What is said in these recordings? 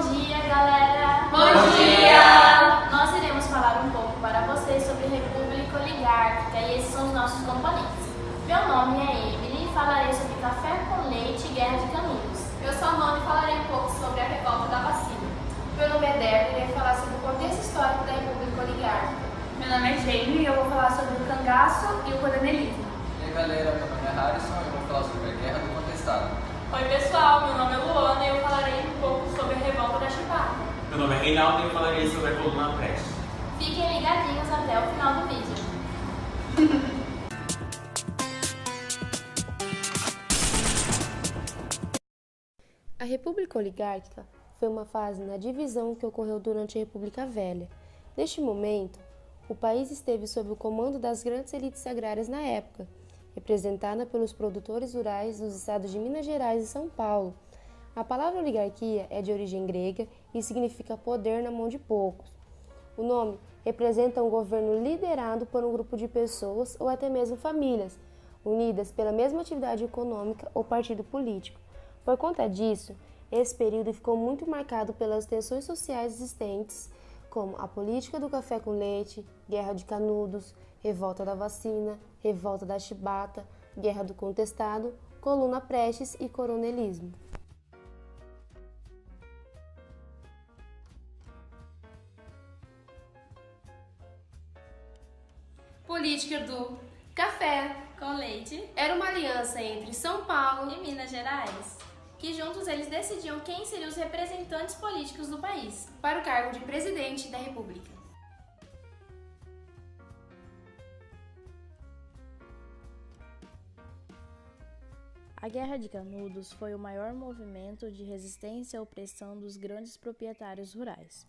dia, galera! Bom dia! Nós iremos falar um pouco para vocês sobre República Oligárquica e esses são os nossos componentes. Meu nome é Emily e falarei sobre café com leite e guerra de canudos. Eu sou a Amanda e falarei um pouco sobre a revolta da vacina. Meu nome é Débora e irei falar sobre o contexto histórico da República Oligárquica. Meu nome é Jamie e eu vou falar sobre o cangaço e o coronelismo. E aí galera, meu nome é Harrison e eu vou falar sobre a Guerra do Contestado. Oi pessoal, meu nome é Luana e eu falarei um pouco sobre a revolta da Chibata. Meu nome é Reinaldo e eu falarei sobre a coluna Prestes. Fiquem ligadinhos até o final do vídeo. A República Oligárquica foi uma fase na divisão que ocorreu durante a República Velha. Neste momento, o país esteve sob o comando das grandes elites agrárias na época, representada pelos produtores rurais dos estados de Minas Gerais e São Paulo. A palavra oligarquia é de origem grega e significa poder na mão de poucos. O nome representa um governo liderado por um grupo de pessoas ou até mesmo famílias, unidas pela mesma atividade econômica ou partido político. Por conta disso, esse período ficou muito marcado pelas tensões sociais existentes, como a política do café com leite, guerra de canudos, revolta da vacina, revolta da chibata, guerra do contestado, coluna Prestes e coronelismo. Política do café Com leite era uma aliança entre São Paulo e Minas Gerais, que juntos eles decidiam quem seriam os representantes políticos do país. para o cargo de presidente da República. A Guerra de Canudos foi o maior movimento de resistência à opressão dos grandes proprietários rurais.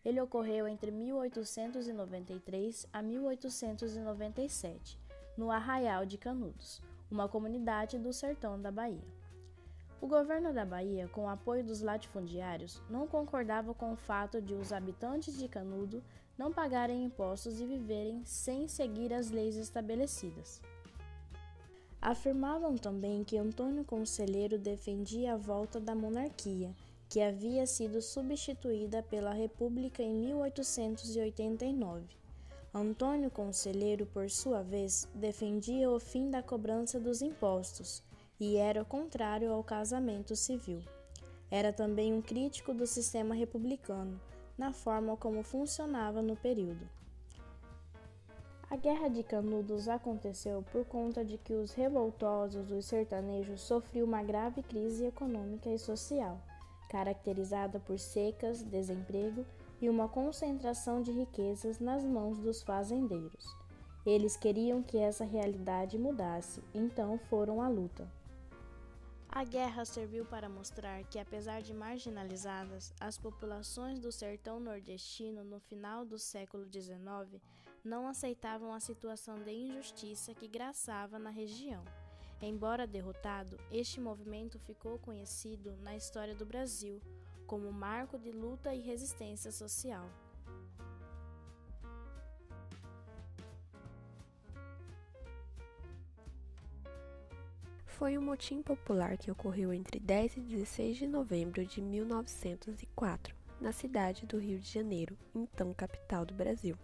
Ele ocorreu entre 1893 a 1897, no Arraial de Canudos, uma comunidade do sertão da Bahia. O governo da Bahia, com o apoio dos latifundiários, não concordava com o fato de os habitantes de Canudo não pagarem impostos e viverem sem seguir as leis estabelecidas. Afirmavam também que Antônio Conselheiro defendia a volta da monarquia, que havia sido substituída pela República em 1889. Antônio Conselheiro, por sua vez, defendia o fim da cobrança dos impostos e era contrário ao casamento civil. Era também um crítico do sistema republicano, na forma como funcionava no período. A Guerra de Canudos aconteceu por conta de que os revoltosos dos sertanejos sofriam uma grave crise econômica e social, caracterizada por secas, desemprego e uma concentração de riquezas nas mãos dos fazendeiros. Eles queriam que essa realidade mudasse, então foram à luta. A guerra serviu para mostrar que, apesar de marginalizadas, as populações do sertão nordestino no final do século XIX não aceitavam a situação de injustiça que graçava na região. Embora derrotado, este movimento ficou conhecido na história do Brasil como marco de luta e resistência social. Foi um motim popular que ocorreu entre 10 e 16 de novembro de 1904, na cidade do Rio de Janeiro, então capital do Brasil.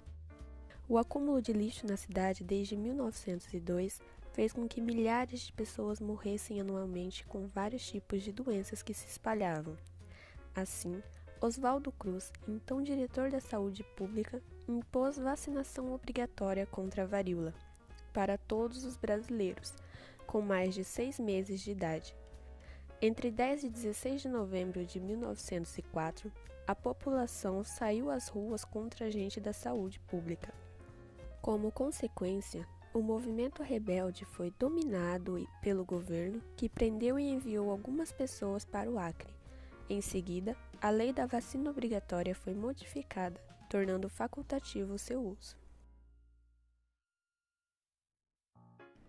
O acúmulo de lixo na cidade desde 1902 fez com que milhares de pessoas morressem anualmente com vários tipos de doenças que se espalhavam. Assim, Oswaldo Cruz, então diretor da Saúde Pública, impôs vacinação obrigatória contra a varíola para todos os brasileiros, com mais de 6 meses de idade. Entre 10 e 16 de novembro de 1904, a população saiu às ruas contra a agente da saúde pública. Como consequência, o movimento rebelde foi dominado pelo governo, que prendeu e enviou algumas pessoas para o Acre. Em seguida, a lei da vacina obrigatória foi modificada, tornando facultativo seu uso.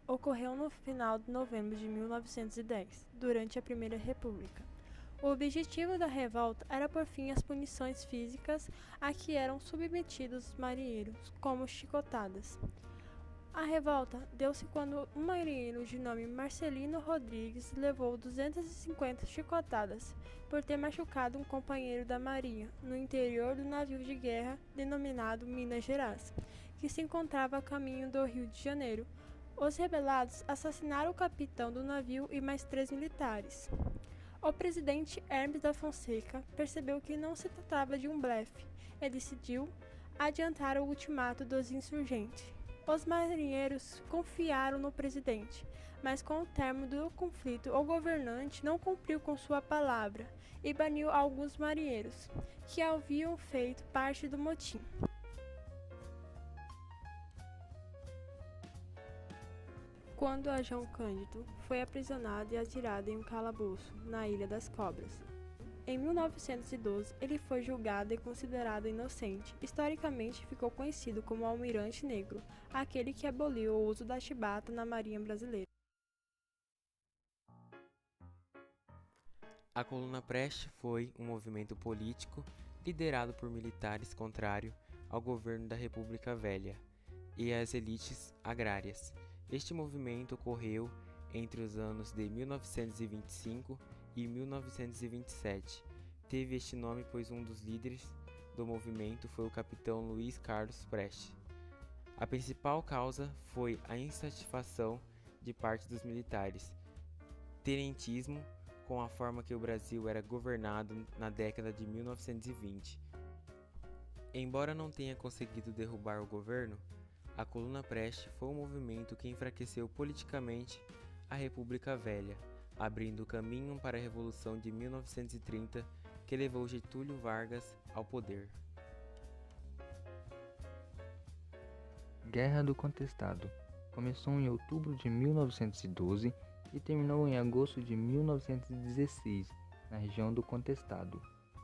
Ocorreu no final de novembro de 1910, durante a Primeira República. O objetivo da revolta era pôr fim às punições físicas a que eram submetidos os marinheiros, como chicotadas. A revolta deu-se quando um marinheiro de nome Marcelino Rodrigues levou 250 chicotadas por ter machucado um companheiro da marinha no interior do navio de guerra denominado Minas Gerais, que se encontrava a caminho do Rio de Janeiro. Os rebelados assassinaram o capitão do navio e mais 3 militares. O presidente Hermes da Fonseca percebeu que não se tratava de um blefe e decidiu adiantar o ultimato dos insurgentes. Os marinheiros confiaram no presidente, mas com o término do conflito, o governante não cumpriu com sua palavra e baniu alguns marinheiros, que haviam feito parte do motim. Quando a João Cândido foi aprisionado e atirado em um calabouço na Ilha das Cobras. Em 1912, ele foi julgado e considerado inocente. Historicamente, ficou conhecido como Almirante Negro, aquele que aboliu o uso da chibata na Marinha Brasileira. A Coluna Prestes foi um movimento político liderado por militares contrário ao governo da República Velha e às elites agrárias. Este movimento ocorreu entre os anos de 1925 e 1927. Teve este nome pois um dos líderes do movimento foi o capitão Luiz Carlos Prestes. A principal causa foi a insatisfação de parte dos militares, tenentismo com a forma que o Brasil era governado na década de 1920. Embora não tenha conseguido derrubar o governo, a Coluna Prestes foi um movimento que enfraqueceu politicamente a República Velha, abrindo o caminho para a Revolução de 1930, que levou Getúlio Vargas ao poder. Guerra do Contestado começou em outubro de 1912 e terminou em agosto de 1916, na região do Contestado,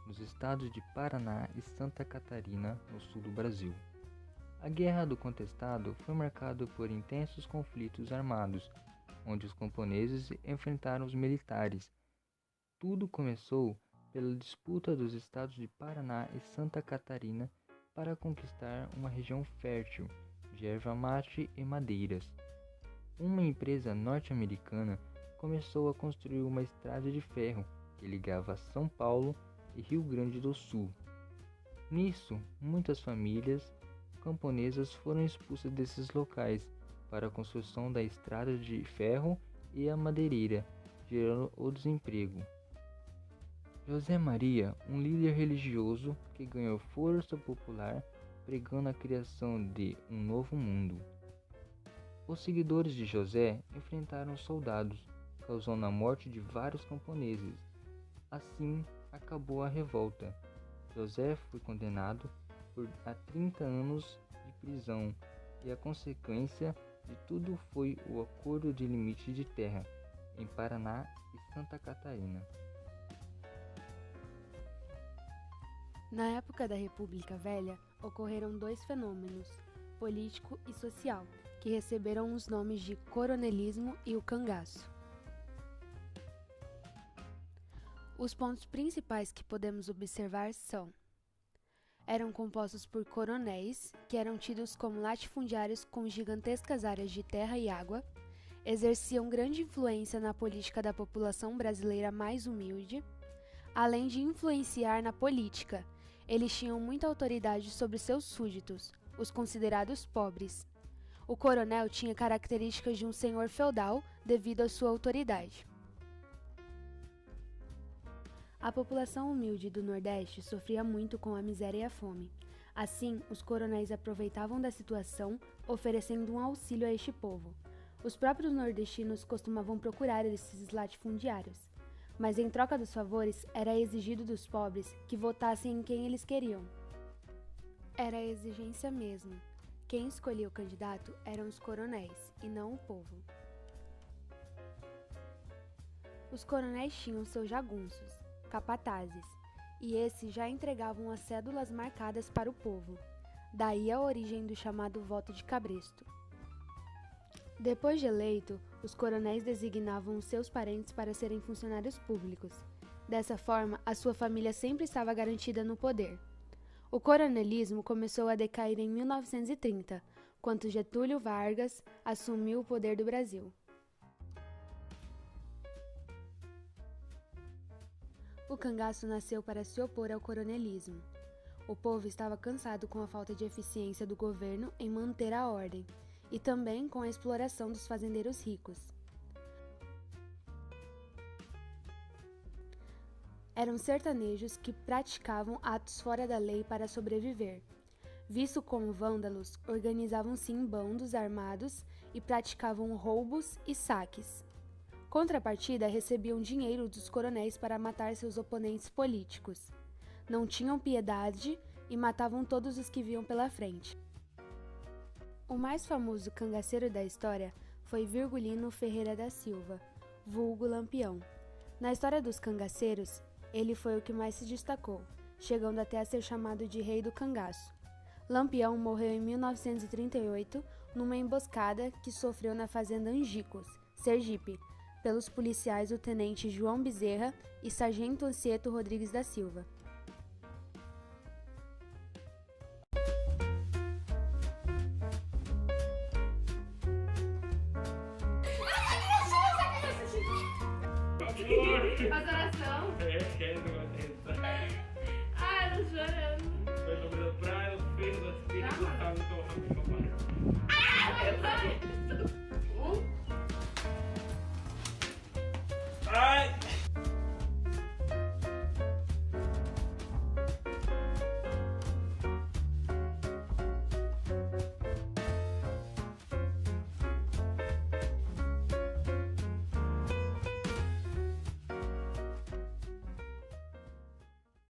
nos estados de Paraná e Santa Catarina, no sul do Brasil. A Guerra do Contestado foi marcada por intensos conflitos armados, onde os camponeses enfrentaram os militares. Tudo começou pela disputa dos estados de Paraná e Santa Catarina para conquistar uma região fértil de erva mate e madeiras. Uma empresa norte-americana começou a construir uma estrada de ferro que ligava São Paulo e Rio Grande do Sul. Nisso, muitas famílias camponesas foram expulsas desses locais para a construção da estrada de ferro e a madeireira, gerando o desemprego. José Maria, um líder religioso que ganhou força popular pregando a criação de um novo mundo. Os seguidores de José enfrentaram os soldados, causando a morte de vários camponeses. Assim, acabou a revolta. José foi condenado a 30 anos de prisão e a consequência de tudo foi o Acordo de Limite de Terra em Paraná e Santa Catarina. Na época da República Velha, ocorreram 2 fenômenos, político e social, que receberam os nomes de coronelismo e o cangaço. Os pontos principais que podemos observar são: eram compostos por coronéis, que eram tidos como latifundiários com gigantescas áreas de terra e água, exerciam grande influência na política da população brasileira mais humilde, além de influenciar na política. Eles tinham muita autoridade sobre seus súditos, os considerados pobres. O coronel tinha características de um senhor feudal devido à sua autoridade. A população humilde do Nordeste sofria muito com a miséria e a fome. Assim, os coronéis aproveitavam da situação, oferecendo um auxílio a este povo. Os próprios nordestinos costumavam procurar esses latifundiários, mas em troca dos favores era exigido dos pobres que votassem em quem eles queriam. Era a exigência mesmo. Quem escolhia o candidato eram os coronéis, e não o povo. Os coronéis tinham seus jagunços, capatazes, e esses já entregavam as cédulas marcadas para o povo. Daí a origem do chamado voto de cabresto. Depois de eleito, os coronéis designavam os seus parentes para serem funcionários públicos. Dessa forma, a sua família sempre estava garantida no poder. O coronelismo começou a decair em 1930, quando Getúlio Vargas assumiu o poder do Brasil. O cangaço nasceu para se opor ao coronelismo. O povo estava cansado com a falta de eficiência do governo em manter a ordem e também com a exploração dos fazendeiros ricos. Eram sertanejos que praticavam atos fora da lei para sobreviver. Visto como vândalos, organizavam-se em bandos armados e praticavam roubos e saques. Contrapartida, recebiam dinheiro dos coronéis para matar seus oponentes políticos. Não tinham piedade e matavam todos os que viam pela frente. O mais famoso cangaceiro da história foi Virgulino Ferreira da Silva, vulgo Lampião. Na história dos cangaceiros, ele foi o que mais se destacou, chegando até a ser chamado de Rei do Cangaço. Lampião morreu em 1938 numa emboscada que sofreu na fazenda Angicos, Sergipe, pelos policiais o tenente João Bezerra e sargento Anceto Rodrigues da Silva. Faz oração. Ah, eu tô chorando. Foi sobre a praia, os filhos, as filhas, Gustavo, então, Ah, eu tô